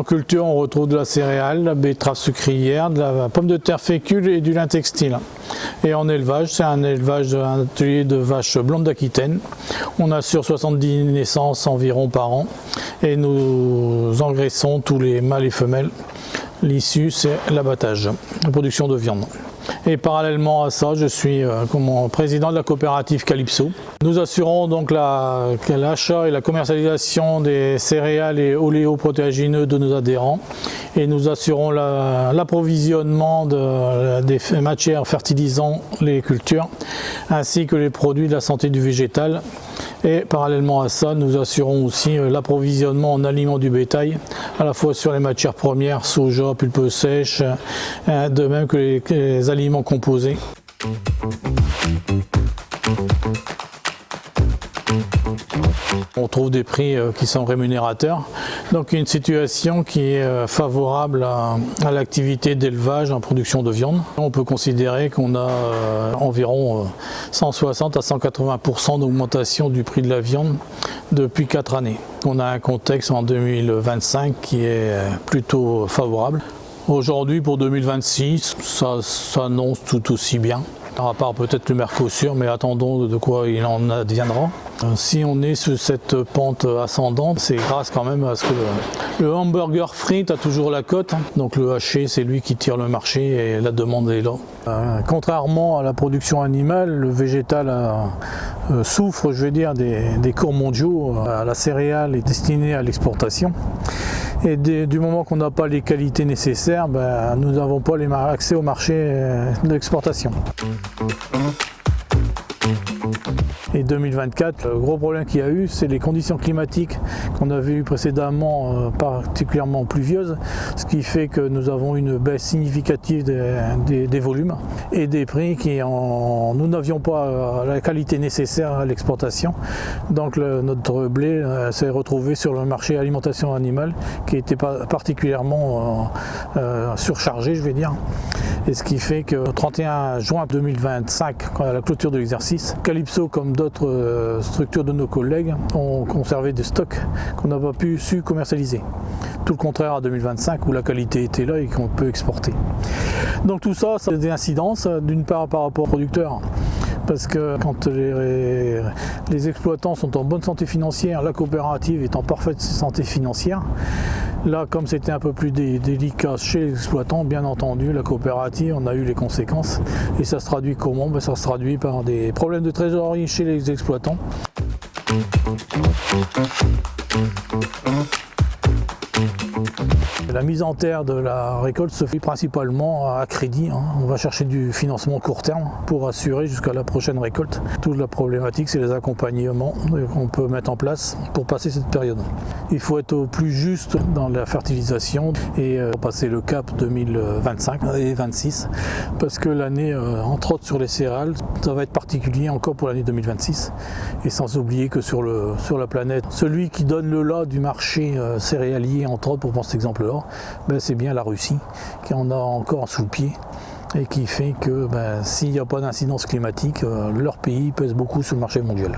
culture, on retrouve de la céréale, de la betterave sucrière, de la pomme de terre fécule et du lin textile. Et en élevage, c'est un élevage d'un atelier de vaches blondes d'Aquitaine. On assure 70 naissances environ par an et nous engraissons tous les mâles et femelles. L'issue, c'est l'abattage, la production de viande. Et parallèlement à ça, je suis président de la coopérative Calypso. Nous assurons donc l'achat et la commercialisation des céréales et oléoprotéagineux de nos adhérents et nous assurons l'approvisionnement des matières fertilisant les cultures ainsi que les produits de la santé du végétal. Et parallèlement à ça, nous assurons aussi l'approvisionnement en aliments du bétail, à la fois sur les matières premières, soja, pulpe sèche, de même que les aliments composés. On trouve des prix qui sont rémunérateurs, donc une situation qui est favorable à l'activité d'élevage en production de viande. On peut considérer qu'on a environ 160 à 180% d'augmentation du prix de la viande depuis 4 années. On a un contexte en 2025 qui est plutôt favorable. Aujourd'hui pour 2026, ça s'annonce tout aussi bien. À part peut-être le Mercosur, mais attendons de quoi il en adviendra. Si on est sur cette pente ascendante, c'est grâce quand même à ce que le hamburger frites a toujours la cote. Donc le haché, c'est lui qui tire le marché et la demande est là. Contrairement à la production animale, le végétal souffre, je veux dire, des cours mondiaux. La céréale est destinée à l'exportation. Et du moment qu'on n'a pas les qualités nécessaires, nous n'avons pas accès au marché de l'exportation. Et 2024, le gros problème qu'il y a eu, c'est les conditions climatiques qu'on avait eues précédemment, particulièrement pluvieuses, ce qui fait que nous avons une baisse significative des volumes et des prix nous n'avions pas la qualité nécessaire à l'exportation. Donc notre blé s'est retrouvé sur le marché alimentation animale qui était particulièrement surchargé, je vais dire. Et ce qui fait que au 31 juin 2025, à la clôture de l'exercice, Calypso, comme d'autres structures de nos collègues, ont conservé des stocks qu'on n'a pas su commercialiser. Tout le contraire à 2025 où la qualité était là et qu'on peut exporter. Donc tout ça, ça a des incidences, d'une part par rapport aux producteurs. Parce que quand les exploitants sont en bonne santé financière, la coopérative est en parfaite santé financière. Là, comme c'était un peu plus délicat chez les exploitants, bien entendu, la coopérative, on a eu les conséquences. Et ça se traduit comment? Ça se traduit par des problèmes de trésorerie chez les exploitants. La mise en terre de la récolte se fait principalement à crédit. On va chercher du financement court terme pour assurer jusqu'à la prochaine récolte. Toute la problématique, c'est les accompagnements qu'on peut mettre en place pour passer cette période. Il faut être au plus juste dans la fertilisation et passer le cap 2025 et 2026 parce que l'année, entre autres sur les céréales, ça va être particulier encore pour l'année 2026 et sans oublier que sur la planète, celui qui donne le là du marché céréalier, entre autres pour prendre cet exemple-là, c'est bien la Russie qui en a encore sous le pied et qui fait que s'il n'y a pas d'incidence climatique, leur pays pèse beaucoup sur le marché mondial.